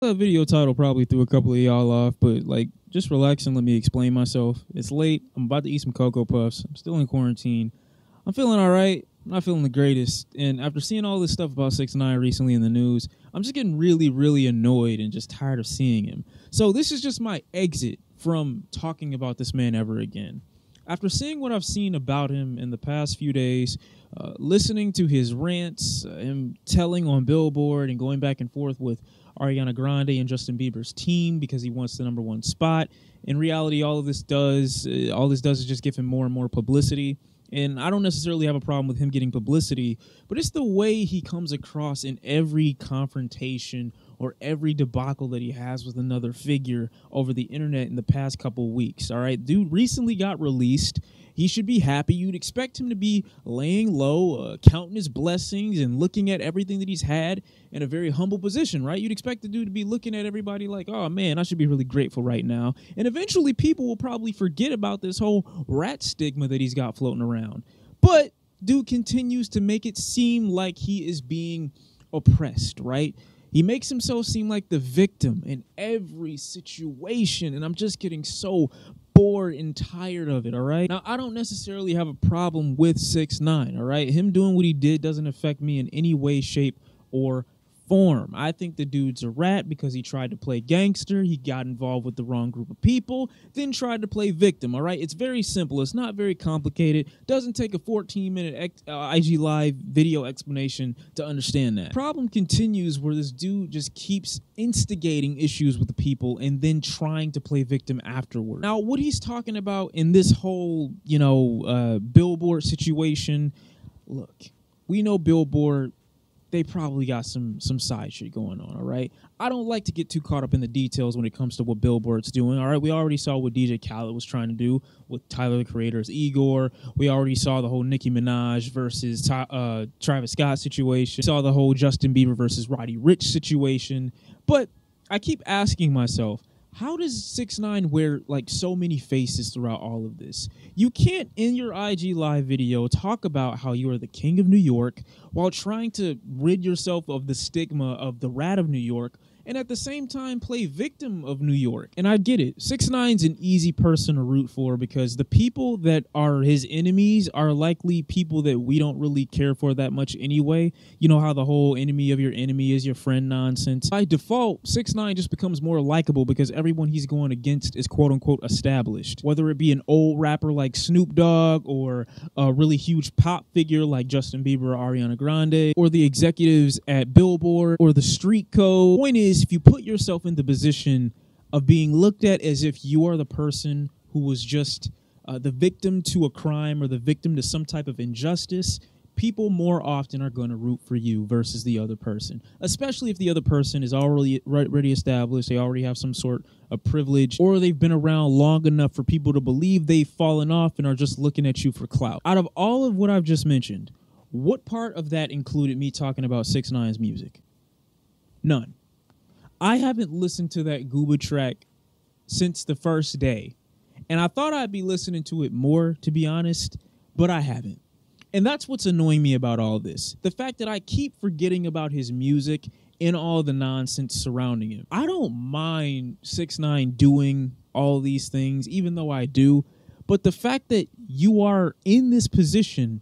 That video title probably threw a couple of y'all off, but like, just relax and let me explain myself. It's late. I'm about to eat some Cocoa Puffs. I'm still in quarantine. I'm feeling all right. I'm not feeling the greatest. And after seeing all this stuff about 6ix9ine recently in the news, I'm just getting really, really annoyed and just tired of seeing him. So this is just my exit from talking about this man ever again. After seeing what I've seen about him in the past few days, listening to his rants, him telling on Billboard and going back and forth with Ariana Grande and Justin Bieber's team because he wants the #1 spot. In reality, all this does is just give him more and more publicity. And I don't necessarily have a problem with him getting publicity, but it's the way he comes across in every confrontation or every debacle that he has with another figure over the internet in the past couple weeks. All right, dude recently got released. He should be happy. You'd expect him to be laying low, counting his blessings and looking at everything that he's had in a very humble position, right? You'd expect the dude to be looking at everybody like, oh man, I should be really grateful right now. And eventually people will probably forget about this whole rat stigma that he's got floating around. But dude continues to make it seem like he is being oppressed, right? He makes himself seem like the victim in every situation, and I'm just getting so bored and tired of it, all right? Now, I don't necessarily have a problem with 6ix9ine, all right? Him doing what he did doesn't affect me in any way, shape, or form. I think the dude's a rat because he tried to play gangster, he got involved with the wrong group of people, then tried to play victim, all right? It's very simple. It's not very complicated. Doesn't take a 14-minute IG Live video explanation to understand that. Problem continues where this dude just keeps instigating issues with the people and then trying to play victim afterward. Now, what he's talking about in this whole, Billboard situation, look, we know Billboard, they probably got some side shit going on, all right? I don't like to get too caught up in the details when it comes to what Billboard's doing, all right? We already saw what DJ Khaled was trying to do with Tyler, the Creator's Igor. We already saw the whole Nicki Minaj versus Travis Scott situation. We saw the whole Justin Bieber versus Roddy Ricch situation. But I keep asking myself, how does 6ix9ine wear like so many faces throughout all of this? You can't, in your IG Live video, talk about how you are the king of New York while trying to rid yourself of the stigma of the rat of New York, and at the same time play victim of New York. And I get it. 6ix9ine's an easy person to root for because the people that are his enemies are likely people that we don't really care for that much anyway. You know how the whole enemy of your enemy is your friend nonsense. By default, 6ix9ine just becomes more likable because everyone he's going against is quote-unquote established. Whether it be an old rapper like Snoop Dogg or a really huge pop figure like Justin Bieber or Ariana Grande or the executives at Billboard or the street code. Point is, if you put yourself in the position of being looked at as if you are the person who was just the victim to a crime or the victim to some type of injustice, people more often are going to root for you versus the other person, especially if the other person is already established, they already have some sort of privilege, or they've been around long enough for people to believe they've fallen off and are just looking at you for clout. Out of all of what I've just mentioned, what part of that included me talking about 6ix9ine's music? None. I haven't listened to that Gooba track since the first day, and I thought I'd be listening to it more, to be honest, but I haven't. And that's what's annoying me about all this. The fact that I keep forgetting about his music and all the nonsense surrounding him. I don't mind 6ix9ine doing all these things, even though I do, but the fact that you are in this position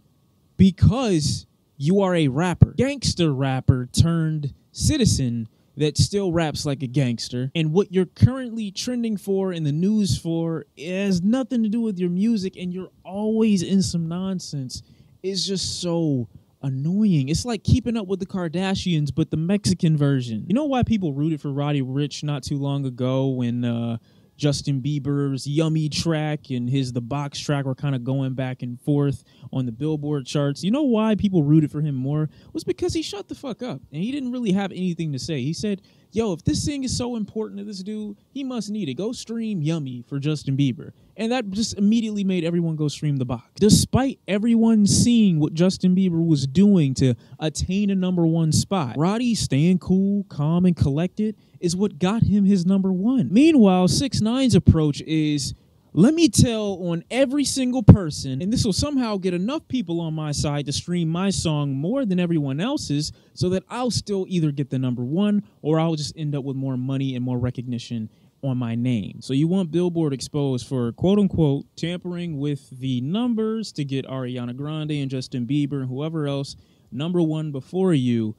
because you are a rapper, gangster rapper turned citizen that still raps like a gangster, and what you're currently trending for in the news for has nothing to do with your music, and you're always in some nonsense, is just so annoying. It's like Keeping Up with the Kardashians, but the Mexican version. You know why people rooted for Roddy Ricch not too long ago when Justin Bieber's Yummy track and The Box track were kind of going back and forth on the Billboard charts? You know why people rooted for him more? Was because he shut the fuck up and he didn't really have anything to say. He said, yo, if this thing is so important to this dude, he must need it. Go stream Yummy for Justin Bieber. And that just immediately made everyone go stream The Box. Despite everyone seeing what Justin Bieber was doing to attain a #1 spot, Roddy staying cool, calm, and collected is what got him his #1. Meanwhile, 6ix9ine's approach is, Let me tell on every single person, and this will somehow get enough people on my side to stream my song more than everyone else's, so that I'll still either get the #1 or I'll just end up with more money and more recognition on my name. So you want Billboard exposed for quote-unquote tampering with the numbers to get Ariana Grande and Justin Bieber and whoever else #1 before you.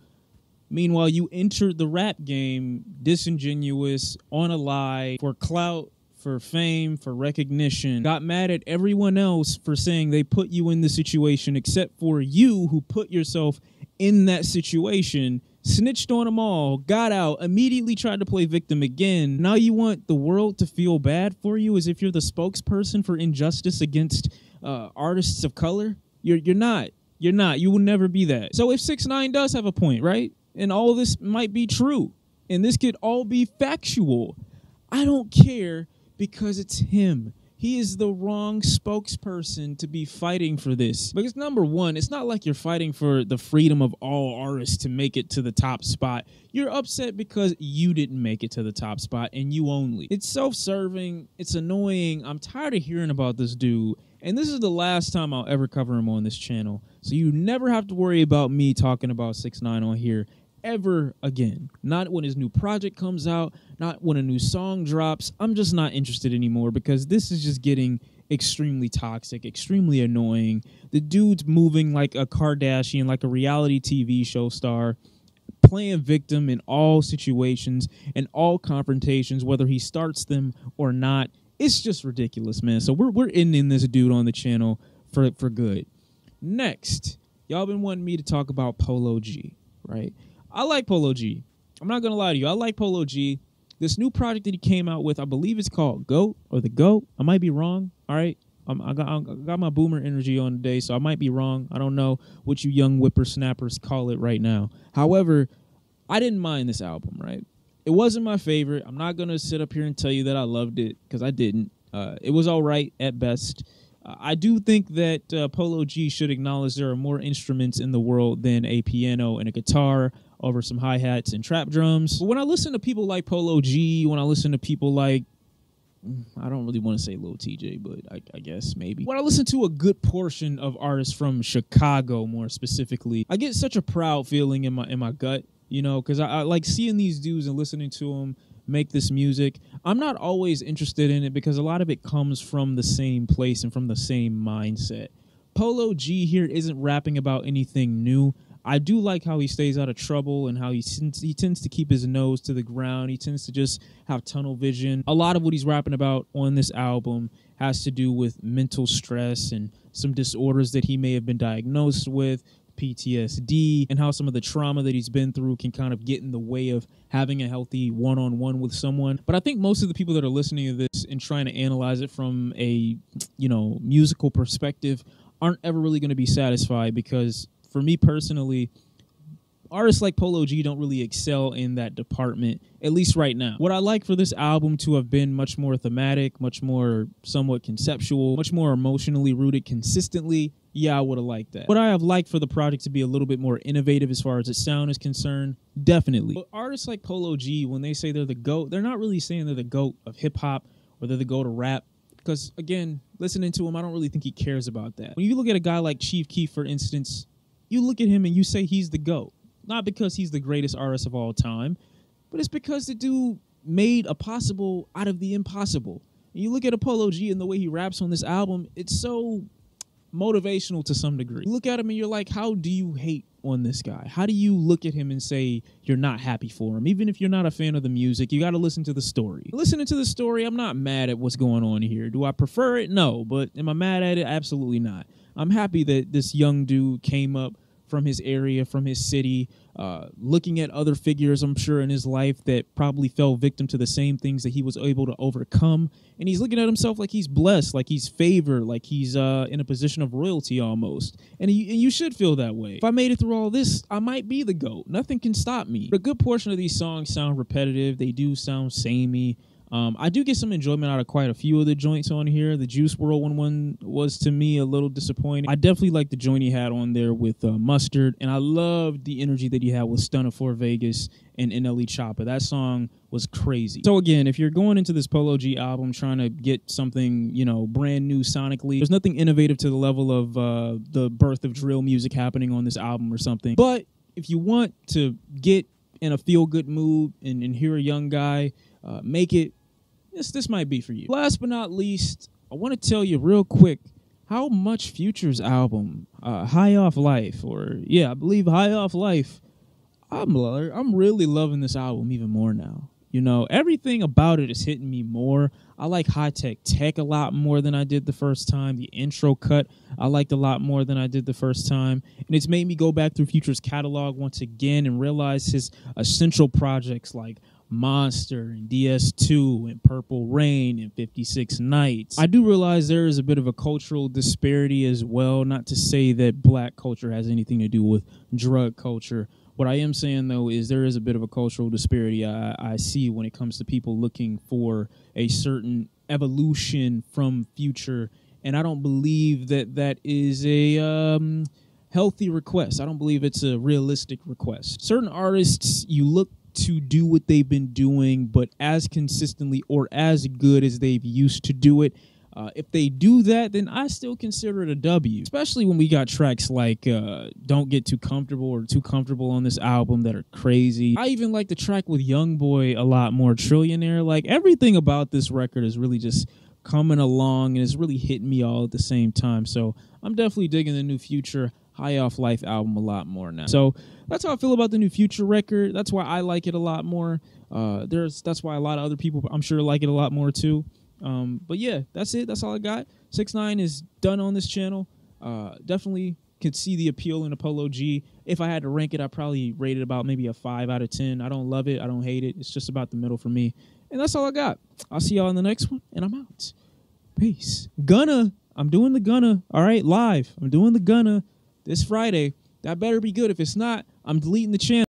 Meanwhile, you entered the rap game disingenuous, on a lie, for clout, for fame, for recognition, got mad at everyone else for saying they put you in the situation except for you who put yourself in that situation, snitched on them all, got out, immediately tried to play victim again. Now you want the world to feel bad for you as if you're the spokesperson for injustice against artists of color? You're not. You're not. You will never be that. So if 6ix9ine does have a point, right? And all of this might be true, and this could all be factual, I don't care, because it's him. He is the wrong spokesperson to be fighting for this. Because #1, it's not like you're fighting for the freedom of all artists to make it to the top spot. You're upset because you didn't make it to the top spot, and you only. It's self-serving. It's annoying. I'm tired of hearing about this dude. And this is the last time I'll ever cover him on this channel. So you never have to worry about me talking about 6ix9ine on here ever again. Not when his new project comes out, not when a new song drops. I'm just not interested anymore, because this is just getting extremely toxic, extremely annoying. The dude's moving like a Kardashian, like a reality TV show star, playing victim in all situations and all confrontations, whether he starts them or not. It's just ridiculous, man. So we're ending this dude on the channel for good. Next, y'all been wanting me to talk about Polo G, right? I like Polo G. I'm not going to lie to you. I like Polo G. This new project that he came out with, I believe it's called GOAT or The GOAT. I might be wrong. All right. I got my boomer energy on today, so I might be wrong. I don't know what you young whippersnappers call it right now. However, I didn't mind this album, right? It wasn't my favorite. I'm not going to sit up here and tell you that I loved it, because I didn't. It was all right at best. I do think that Polo G should acknowledge there are more instruments in the world than a piano and a guitar over some hi-hats and trap drums. But when I listen to people like Polo G, when I listen to people like, I don't really want to say Lil TJ, but I guess maybe. When I listen to a good portion of artists from Chicago, more specifically, I get such a proud feeling in my gut, you know, because I like seeing these dudes and listening to them make this music. I'm not always interested in it because a lot of it comes from the same place and from the same mindset. Polo G here isn't rapping about anything new. I do like how he stays out of trouble and how he tends to keep his nose to the ground. He tends to just have tunnel vision. A lot of what he's rapping about on this album has to do with mental stress and some disorders that he may have been diagnosed with, PTSD, and how some of the trauma that he's been through can kind of get in the way of having a healthy one-on-one with someone. But I think most of the people that are listening to this and trying to analyze it from a, you know, musical perspective aren't ever really going to be satisfied, because for me personally, artists like Polo G don't really excel in that department, at least right now. What I like for this album to have been much more thematic, much more somewhat conceptual, much more emotionally rooted consistently, yeah, I would have liked that. Would I have liked for the project to be a little bit more innovative as far as its sound is concerned? Definitely. But artists like Polo G, when they say they're the GOAT, they're not really saying they're the GOAT of hip-hop or they're the GOAT of rap. Because, again, listening to him, I don't really think he cares about that. When you look at a guy like Chief Keef, for instance, you look at him and you say he's the GOAT. Not because he's the greatest artist of all time, but it's because the dude made a possible out of the impossible. And you look at Polo G and the way he raps on this album, it's so motivational to some degree. You look at him and you're like, how do you hate on this guy? How do you look at him and say you're not happy for him? Even if you're not a fan of the music, you got to listen to the story. Listening to the story, I'm not mad at what's going on here. Do I prefer it? No. But am I mad at it? Absolutely not. I'm happy that this young dude came up from his area, from his city, looking at other figures, I'm sure, in his life that probably fell victim to the same things that he was able to overcome. And he's looking at himself like he's blessed, like he's favored, like he's in a position of royalty almost. And you should feel that way. If I made it through all this, I might be the GOAT. Nothing can stop me. But a good portion of these songs sound repetitive. They do sound samey. I do get some enjoyment out of quite a few of the joints on here. The Juice WRLD one was, to me, a little disappointing. I definitely like the joint he had on there with Mustard, and I loved the energy that he had with Stunna for Vegas and NLE Choppa. That song was crazy. So again, if you're going into this Polo G album trying to get something, you know, brand new sonically, there's nothing innovative to the level of the birth of drill music happening on this album or something. But if you want to get in a feel-good mood and hear a young guy make it, this might be for you. Last but not least, I want to tell you real quick how much Future's album, High Off Life, I believe High Off Life, I'm really loving this album even more now. You know, everything about it is hitting me more. I like High Tech a lot more than I did the first time. The intro cut I liked a lot more than I did the first time. And it's made me go back through Future's catalog once again and realize his essential projects like Monster and DS2 and Purple Rain and 56 Nights. I do realize there is a bit of a cultural disparity as well. Not to say that black culture has anything to do with drug culture. What I am saying, though, is there is a bit of a cultural disparity I see when it comes to people looking for a certain evolution from Future. And I don't believe that is a healthy request. I don't believe it's a realistic request. Certain artists, you look to do what they've been doing, but as consistently or as good as they've used to do it. If they do that, then I still consider it a W, especially when we got tracks like Don't Get Too Comfortable or Too Comfortable on this album that are crazy. I even like the track with Youngboy a lot more, Trillionaire. Like, everything about this record is really just coming along and it's really hitting me all at the same time. So I'm definitely digging the new Future High Off Life album a lot more now. So that's how I feel about the new Future record. That's why I like it a lot more. That's why a lot of other people, I'm sure, like it a lot more too. But yeah, that's it. That's all I got. 6IX9INE is done on this channel. Definitely could see the appeal in a Polo G. If I had to rank it, I'd probably rate it about maybe a 5 out of 10. I don't love it. I don't hate it. It's just about the middle for me. And that's all I got. I'll see y'all in the next one, and I'm out. Peace. I'm doing the Gunna. All right, live. I'm doing the Gunna this Friday. That better be good. If it's not, I'm deleting the channel.